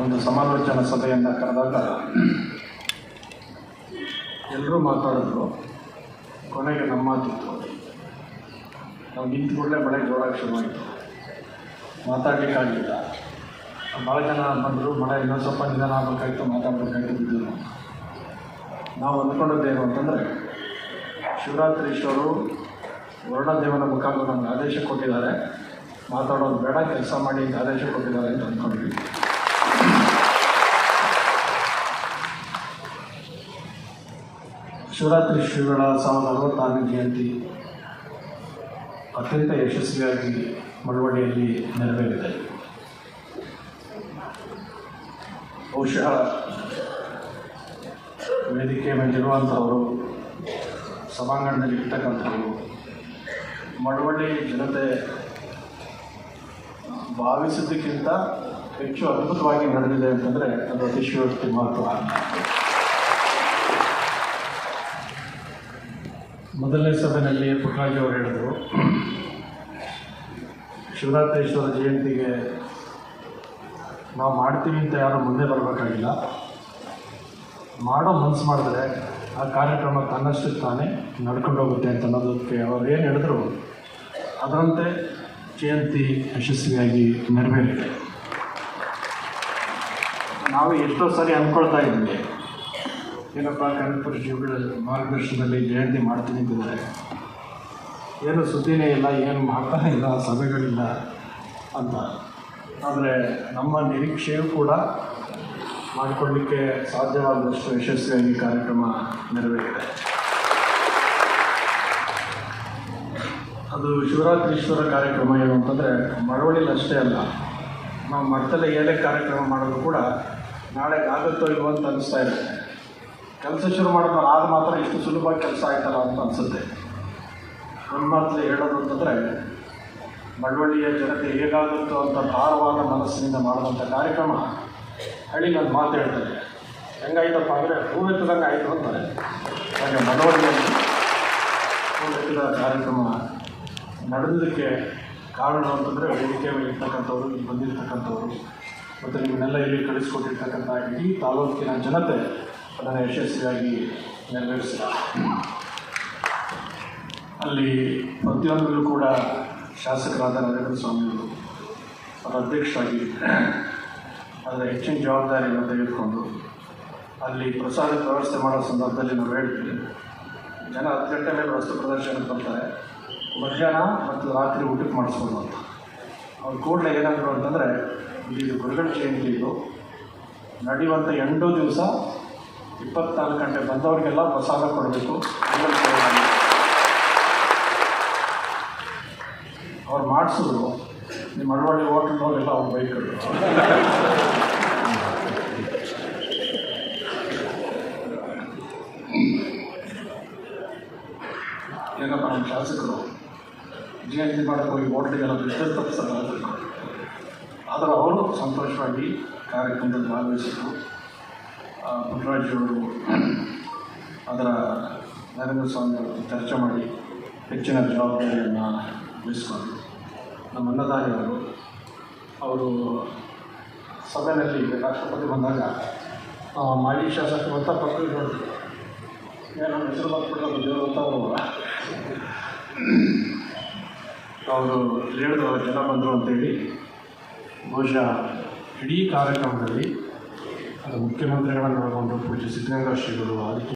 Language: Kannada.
ಒಂದು ಸಮಾಲೋಚನಾ ಸಭೆಯನ್ನು ಕರೆದಾಗ ಎಲ್ಲರೂ ಮಾತಾಡಿದ್ರು. ಕೊನೆಗೆ ನಮ್ಮ ಮಾತಿತ್ತು. ನಾವು ನಿಂತು ಕೂಡಲೇ ಮಳೆ ಜೋರಾಗಿ ಶುರುವಾಯಿತು. ಮಾತಾಡಲಿಕ್ಕಾಗಲಿಲ್ಲ. ಭಾಳ ಜನ ಬಂದರು. ಮಳೆ ಇನ್ನೊಂದು ಸ್ವಲ್ಪ ನಿಧಾನ ಆಗಬೇಕಾಯ್ತು, ಮಾತಾಡಬೇಕಾಯ್ತು, ಬಿದ್ದರು. ನಾವು ಅಂದ್ಕೊಂಡದ್ದೇನು ಅಂತಂದರೆ, ಶಿವರಾತ್ರೀಶ್ವರು ವರುಣದೇವನ ಮುಖಾಂತರ ನಮ್ಗೆ ಆದೇಶ ಕೊಟ್ಟಿದ್ದಾರೆ, ಮಾತಾಡೋದು ಬೇಡ, ಕೆಲಸ ಮಾಡಿ ಅಂತ ಆದೇಶ ಕೊಟ್ಟಿದ್ದಾರೆ ಅಂತ ಅಂದ್ಕೊಂಡ್ವಿ. ಶಿವರಾತ್ರಿ ಶ್ರೀಗಳ 1066ನೇ ಜಯಂತಿ ಅತ್ಯಂತ ಯಶಸ್ವಿಯಾಗಿ ಮಳವಳ್ಳಿಯಲ್ಲಿ ನೆರವೇರಿದೆ. ಬಹುಶಃ ವೇದಿಕೆ ಮೇಲಿರುವಂಥವರು, ಸಭಾಂಗಣದಲ್ಲಿ ಇರ್ತಕ್ಕಂಥವರು, ಮಳವಳ್ಳಿ ಜನತೆ ಭಾವಿಸಿದ್ದಕ್ಕಿಂತ ಹೆಚ್ಚು ಅದ್ಭುತವಾಗಿ ನಡೆದಿದೆ ಅಂತಂದರೆ ಅದು ಅತಿಶಯೋಕ್ತಿ ಮಹತ್ವ. ಮೊದಲನೇ ಸಭೆಯಲ್ಲಿ ಪುಟ್ಟರಾಜು ಅವರು ಹೇಳಿದರು, ಶಿವರಾತ್ರೀಶ್ವರ ಜಯಂತಿಗೆ ನಾವು ಮಾಡ್ತೀವಿ ಅಂತ ಯಾರು ಮುಂದೆ ಬರಬೇಕಾಗಿಲ್ಲ, ಮಾಡೋ ಮನಸ್ಸು ಮಾಡಿದ್ರೆ ಆ ಕಾರ್ಯಕ್ರಮ ತನ್ನಷ್ಟು ತಾನೇ ನಡ್ಕೊಂಡು ಹೋಗುತ್ತೆ ಅಂತ ಅನ್ನೋದಕ್ಕೆ ಅವರು ಏನು ಹೇಳಿದ್ರು ಅದರಂತೆ ಜಯಂತಿ ಯಶಸ್ವಿಯಾಗಿ ನೆರವೇರಿದೆ. ನಾವು ಎಷ್ಟೋ ಸರಿ ಅಂದ್ಕೊಳ್ತಾ ಇದ್ವಿ, ಏನಪ್ಪ ಕನಕಪುರ ಶ್ರೀಗಳ ಮಾರ್ಗದರ್ಶನದಲ್ಲಿ ಜಯಂತಿ ಮಾಡ್ತೀನಿ ಅಂತಿದ್ದಾರೆ, ಏನು ಸುದ್ದಿನೇ ಇಲ್ಲ, ಏನು ಮಾಡ್ತಾನೆ ಇಲ್ಲ, ಸಭೆಗಳಿಲ್ಲ ಅಂತ. ಆದರೆ ನಮ್ಮ ನಿರೀಕ್ಷೆಯೂ ಕೂಡ ಮಾಡಿಕೊಳ್ಳಲಿಕ್ಕೆ ಸಾಧ್ಯವಾದಷ್ಟು ಯಶಸ್ವಿಯಾಗಿ ಕಾರ್ಯಕ್ರಮ ನೆರವೇರಿದೆ. ಅದು ಶಿವರಾತ್ರೀಶ್ವರ ಕಾರ್ಯಕ್ರಮ ಏನು ಅಂತಂದರೆ ಮಳವಳ್ಳಿಲಿ ಅಷ್ಟೇ ಅಲ್ಲ, ನಾವು ಮಠದಲ್ಲಿ ಏನೇ ಕಾರ್ಯಕ್ರಮ ಮಾಡೋದು ಕೂಡ ನಾಳೆಗೆ ಆಗುತ್ತೋ ಇಲ್ವೋ ಅಂತ ಅನಿಸ್ತಾ ಇರುತ್ತೆ. ಕೆಲಸ ಶುರು ಮಾಡೋದು ಆಗ ಮಾತ್ರ ಇಷ್ಟು ಸುಲಭವಾಗಿ ಕೆಲಸ ಆಯ್ತಲ್ಲ ಅಂತ ಅನಿಸುತ್ತೆ. ಒಂದು ಮಾತಲ್ಲಿ ಹೇಳೋದು ಅಂತಂದರೆ, ಮಳವಳ್ಳಿಯ ಜನತೆ ಹೇಗಾಗುತ್ತೋ ಅಂತ ಭಾರವಾದ ಮನಸ್ಸಿನಿಂದ ಮಾಡುವಂಥ ಕಾರ್ಯಕ್ರಮ ಹಳ್ಳಿಗೆ ಒಂದು ಮಾತು ಹೇಳ್ತಾರೆ, ಹೆಂಗಾಯ್ತಪ್ಪ ಅಂದರೆ ಹೂವೆತ್ತದಂಗೆ ಆಯಿತು ಅಂತಾರೆ. ಹಾಗೆ ಮಳವಳ್ಳಿಯಲ್ಲಿ ಹೂವೆತ್ತದ ಕಾರ್ಯಕ್ರಮ ನಡೆದಕ್ಕೆ ಕಾರಣ ಅಂತಂದರೆ ವೇದಿಕೆ ಮೇಲೆ ಇರ್ತಕ್ಕಂಥವ್ರು, ಇಲ್ಲಿ ಬಂದಿರತಕ್ಕಂಥವ್ರು ಮತ್ತು ನಿಮ್ಮನ್ನೆಲ್ಲ ಇಲ್ಲಿ ಕಳಿಸ್ಕೊಟ್ಟಿರ್ತಕ್ಕಂಥ ಇಡೀ ತಾಲೂಕಿನ ಜನತೆ ಅದನ್ನು ಯಶಸ್ವಿಯಾಗಿ ನೆರವೇರಿಸಿದ್ದಾರೆ. ಅಲ್ಲಿ ಪ್ರತಿಯೊಂದರಲ್ಲೂ ಕೂಡ ಶಾಸಕರಾದ ನರೇಂದ್ರ ಸ್ವಾಮಿಯವರು ಅವರ ಅಧ್ಯಕ್ಷರಾಗಿ ಅದರ ಹೆಚ್ಚಿನ ಜವಾಬ್ದಾರಿಯನ್ನು ತೆಗೆದುಕೊಂಡು ಅಲ್ಲಿ ಪ್ರಸಾದದ ವ್ಯವಸ್ಥೆ ಮಾಡೋ ಸಂದರ್ಭದಲ್ಲಿ ನಾವು ಹೇಳಿದ್ವಿ, ಜನ 10 ಗಂಟೆ ಮೇಲೆ ವಸ್ತು ಪ್ರದರ್ಶನಕ್ಕೆ ಬರ್ತಾರೆ, ಮಧ್ಯಾಹ್ನ ಮತ್ತು ರಾತ್ರಿ ಊಟಕ್ಕೆ ಮಾಡಿಸ್ಬೋದು ಅಂತ. ಅವ್ರು ಕೂಡಲೇ ಏನಾದರೂ ಅಂತಂದರೆ, ಇದು ಗುರುಗಳ ಜಯಂತಿ, ಇದು ನಡೆಯುವಂಥ 8 ದಿವಸ 24 ಗಂಟೆ ಬಂದವರಿಗೆಲ್ಲ ಪ್ರಸಾದ ಕೊಡಬೇಕು. ಅವ್ರು ಮಾಡಿಸಿದ್ರು. ನಿಮ್ಮ ಮಳವಳ್ಳಿ ಹೋಟೆಲ್ನವರೆಲ್ಲ ಅವ್ರು ಬೈಕರು. ಏನಪ್ಪ ನಮ್ಮ ಶಾಸಕರು ಜಯಂತಿ ಮಾಡೋಕ್ಕೆ ಹೋಗಿ ಹೋಟ್ಲಿಗೆಲ್ಲ ಬಿಸ್ನೆಸ್ ತಪ್ಪಿಸಲ್ಲ. ಆದರೆ ಅವರು ಸಂತೋಷವಾಗಿ ಕಾರ್ಯಕ್ರಮದಲ್ಲಿ ಭಾಗವಹಿಸಿದ್ರು. ಪುಟ್ಟರಾಜವರು ಅದರ ನರೇಂದ್ರ ಸ್ವಾಮಿ ಅವರು ಚರ್ಚೆ ಮಾಡಿ ಹೆಚ್ಚಿನ ಜವಾಬ್ದಾರಿಯನ್ನು ವಹಿಸ್ಕೊಂಡ್ರು. ನಮ್ಮ ಅನ್ನದಾನಿಯವರು ಅವರು ಸಭೆಯಲ್ಲಿ ರಾಷ್ಟ್ರಪತಿ ಬಂದಾಗ ಮಾಜಿ ಶಾಸಕರು ಅಂತ ಪಕ್ಕದಲ್ಲಿ ನೋಡಿದ್ರು, ಏನೋ ಹೆಸರು ಬಂದ್ಬಿಟ್ಟು ದೇವರು ಅಂತ ಅವರು ಹೇಳಿದ್ರು, ಜನ ಬಂದರು ಅಂತೇಳಿ. ಬಹುಶಃ ಇಡೀ ಕಾರ್ಯಕ್ರಮದಲ್ಲಿ ಅದು ಮುಖ್ಯಮಂತ್ರಿಗಳನ್ನು ಒಳಗೊಂಡು ಪೂಜ್ಯ ಸಿದ್ದಗಂಗಾ ಶ್ರೀಗಳು, ಅದಕ್ಕೆ